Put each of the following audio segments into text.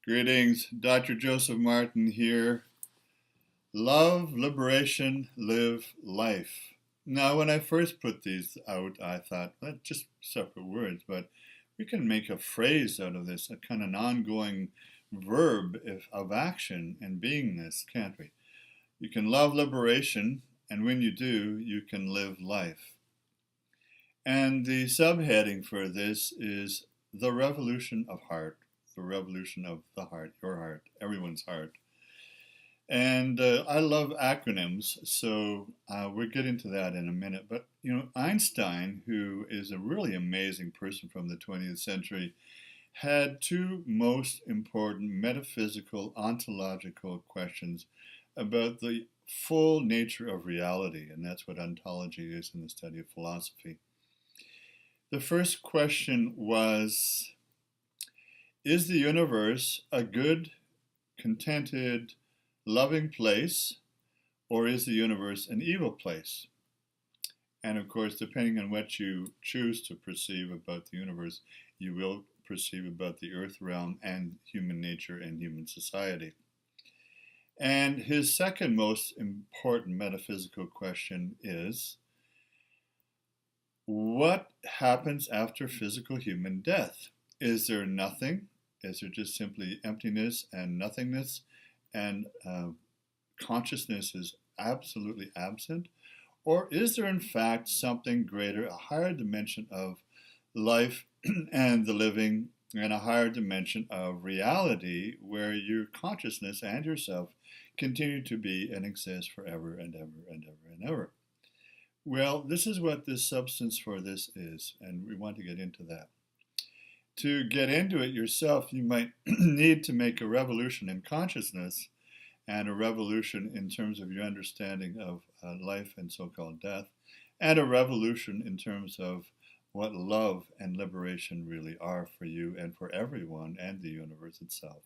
Greetings, Dr. Joseph Martin here. Love, liberation, live life. Now, when I first put these out, I thought, well, just separate words, but we can make a phrase out of this, a kind of an ongoing verb of action and beingness, can't we? You can love liberation, and when you do, you can live life. And the subheading for this is the revolution of heart, the revolution of the heart, your heart, everyone's heart. And I love acronyms, so we'll get into that in a minute. But, Einstein, who is a really amazing person from the 20th century, had two most important metaphysical, ontological questions about the full nature of reality, and that's what ontology is in the study of philosophy. The first question was, is the universe a good, contented, loving place, or is the universe an evil place? And of course, depending on what you choose to perceive about the universe, you will perceive about the earth realm and human nature and human society. And his second most important metaphysical question is, what happens after physical human death? Is there nothing? Is there just simply emptiness and nothingness, and consciousness is absolutely absent? Or is there in fact something greater, a higher dimension of life and the living, and a higher dimension of reality where your consciousness and yourself continue to be and exist forever and ever and ever and ever? Well, this is what this substance for this is, and we want to get into that. To get into it yourself, you might need to make a revolution in consciousness and a revolution in terms of your understanding of life and so-called death, and a revolution in terms of what love and liberation really are for you and for everyone and the universe itself.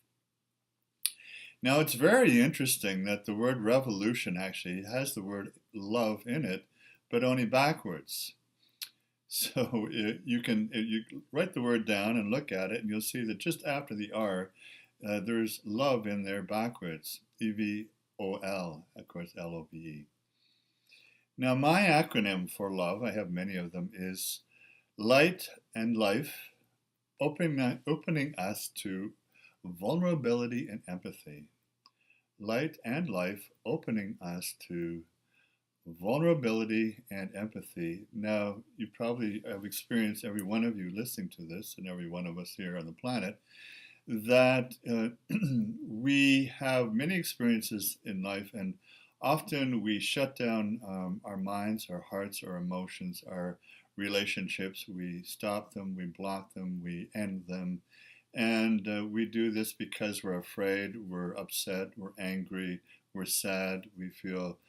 Now, it's very interesting that the word revolution actually has the word love in it, but only backwards. So you write the word down and look at it, and you'll see that just after the R, there's love in there backwards. E-V-O-L, of course, L-O-V-E. Now, my acronym for love, I have many of them, is light and life, opening us to vulnerability and empathy. Light and life, opening us to vulnerability and empathy. Now, you probably have experienced, every one of you listening to this, and every one of us here on the planet, that we have many experiences in life, and often we shut down our minds, our hearts, our emotions, our relationships. We stop them, we block them, we end them. And we do this because we're afraid, we're upset, we're angry, we're sad, we feel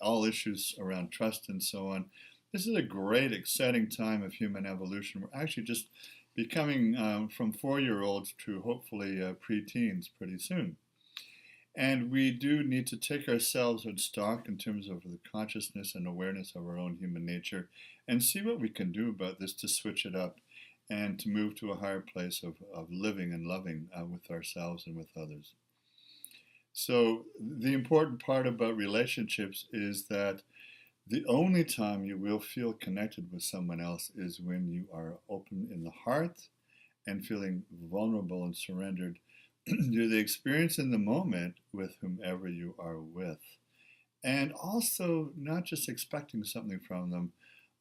all issues around trust and so on. This is a great, exciting time of human evolution. We're actually just becoming from 4-year-olds to hopefully pre-teens pretty soon. And we do need to take ourselves in stock in terms of the consciousness and awareness of our own human nature and see what we can do about this to switch it up and to move to a higher place of living and loving with ourselves and with others. So the important part about relationships is that the only time you will feel connected with someone else is when you are open in the heart and feeling vulnerable and surrendered to the experience in the moment with whomever you are with. And also not just expecting something from them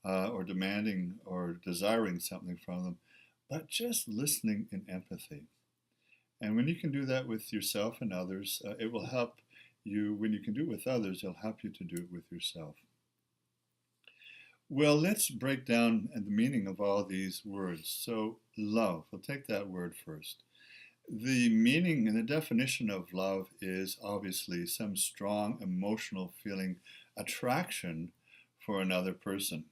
or demanding or desiring something from them, but just listening in empathy. And when you can do that with yourself and others, it will help you. When you can do it with others, it'll help you to do it with yourself. Well, let's break down the meaning of all these words. So, love, we'll take that word first. The meaning and the definition of love is obviously some strong emotional feeling, attraction for another person.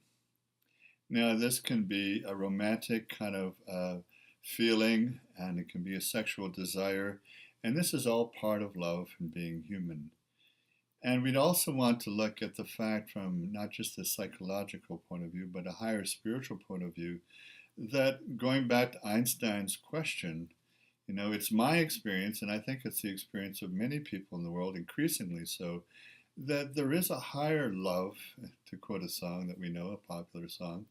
Now, this can be a romantic kind of feeling, and it can be a sexual desire, and this is all part of love and being human. And we'd also want to look at the fact from not just the psychological point of view, but a higher spiritual point of view, that going back to Einstein's question, It's my experience, and I think it's the experience of many people in the world, increasingly so, that there is a higher love, to quote a song that we know, a popular song,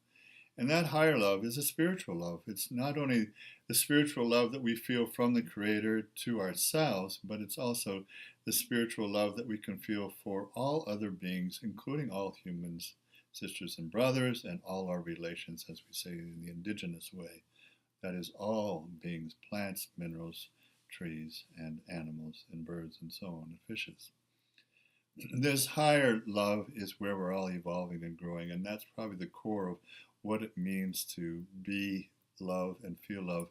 and that higher love is a spiritual love. It's not only the spiritual love that we feel from the Creator to ourselves, but it's also the spiritual love that we can feel for all other beings, including all humans, sisters and brothers, and all our relations, as we say in the indigenous way. That is, all beings, plants, minerals, trees, and animals, and birds, and so on, and fishes. This higher love is where we're all evolving and growing, and that's probably the core of what it means to be love and feel love.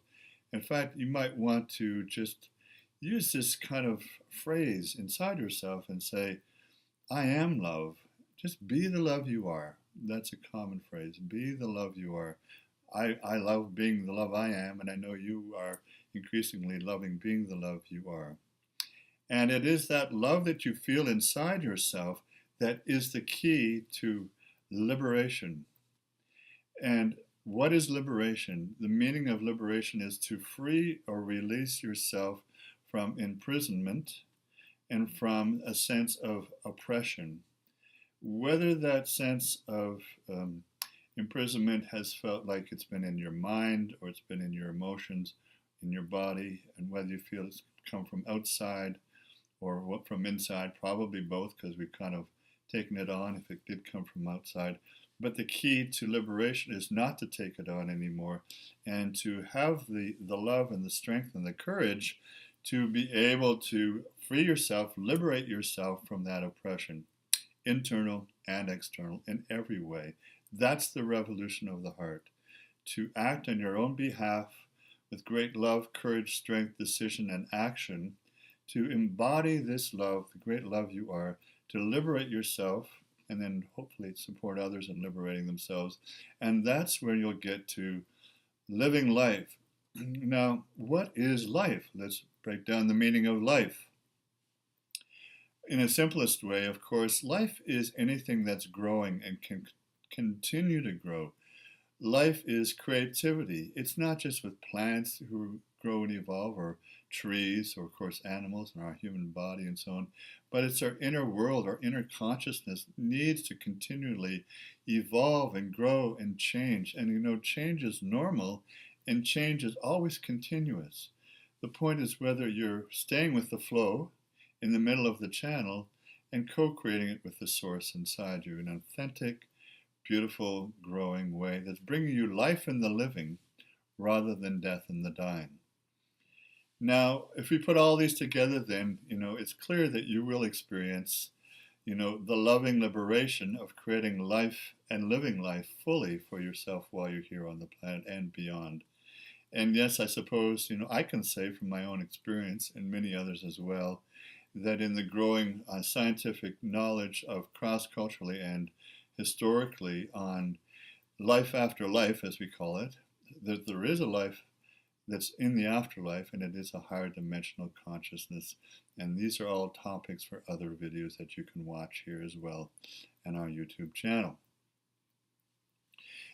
In fact, you might want to just use this kind of phrase inside yourself and say, I am love. Just be the love you are. That's a common phrase. Be the love you are. I love being the love I am, and I know you are increasingly loving being the love you are. And it is that love that you feel inside yourself that is the key to liberation. And what is liberation? The meaning of liberation is to free or release yourself from imprisonment and from a sense of oppression. Whether that sense of imprisonment has felt like it's been in your mind or it's been in your emotions, in your body, and whether you feel it's come from outside or what from inside, probably both, because we've kind of taken it on if it did come from outside. But the key to liberation is not to take it on anymore and to have the love and the strength and the courage to be able to free yourself, liberate yourself from that oppression, internal and external, in every way. That's the revolution of the heart. To act on your own behalf with great love, courage, strength, decision, and action, to embody this love, the great love you are, to liberate yourself, and then hopefully support others in liberating themselves. And that's where you'll get to living life. Now, what is life? Let's break down the meaning of life. In a simplest way, of course, life is anything that's growing and can continue to grow. Life is creativity. It's not just with plants who grow and evolve, or trees, or of course animals and our human body and so on, but it's our inner world, our inner consciousness needs to continually evolve and grow and change. And change is normal and change is always continuous. The point is whether you're staying with the flow in the middle of the channel and co-creating it with the source inside you, an authentic, beautiful, growing way that's bringing you life in the living rather than death in the dying. Now, if we put all these together, then, it's clear that you will experience, the loving liberation of creating life and living life fully for yourself while you're here on the planet and beyond. And yes, I suppose, I can say from my own experience, and many others as well, that in the growing scientific knowledge of cross-culturally and historically on life after life, as we call it, that there is a life that's in the afterlife, and it is a higher dimensional consciousness. And these are all topics for other videos that you can watch here as well on our YouTube channel.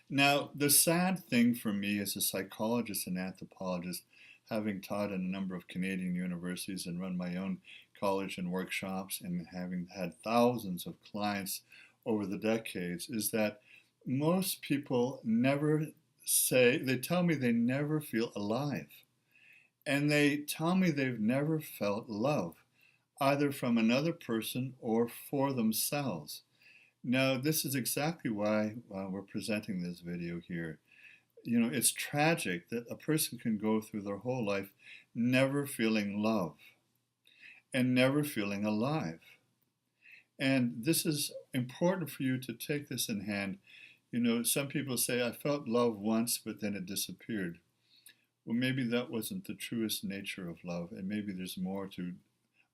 Now, the sad thing for me as a psychologist and anthropologist, having taught in a number of Canadian universities and run my own college and workshops and having had thousands of clients over the decades, is that most people they tell me they never feel alive. And they tell me they've never felt love, either from another person or for themselves. Now, this is exactly why we're presenting this video here. It's tragic that a person can go through their whole life never feeling love and never feeling alive. And this is important for you to take this in hand. Some people say, I felt love once, but then it disappeared. Well, maybe that wasn't the truest nature of love, and maybe there's more to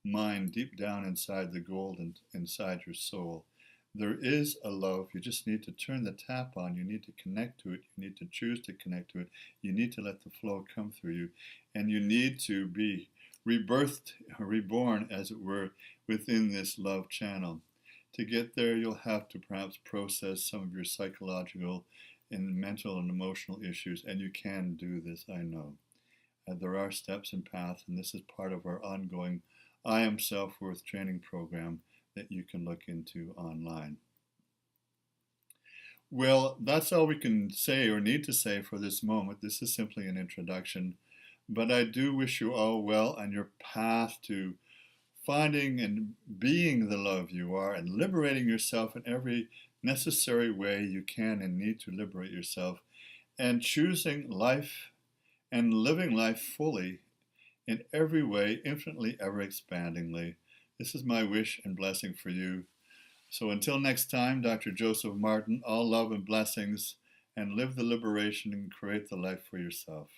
mine deep down inside the gold and inside your soul. There is a love. You just need to turn the tap on. You need to connect to it. You need to choose to connect to it. You need to let the flow come through you. And you need to be rebirthed, reborn, as it were, within this love channel. To get there, you'll have to perhaps process some of your psychological and mental and emotional issues, and you can do this, I know. there are steps and paths, and this is part of our ongoing I Am Self-Worth training program that you can look into online. Well, that's all we can say or need to say for this moment. This is simply an introduction, but I do wish you all well on your path to finding and being the love you are and liberating yourself in every necessary way you can and need to liberate yourself, and choosing life and living life fully in every way, infinitely, ever expandingly. This is my wish and blessing for you. So until next time, Dr. Joseph Martin, all love and blessings, and live the liberation and create the life for yourself.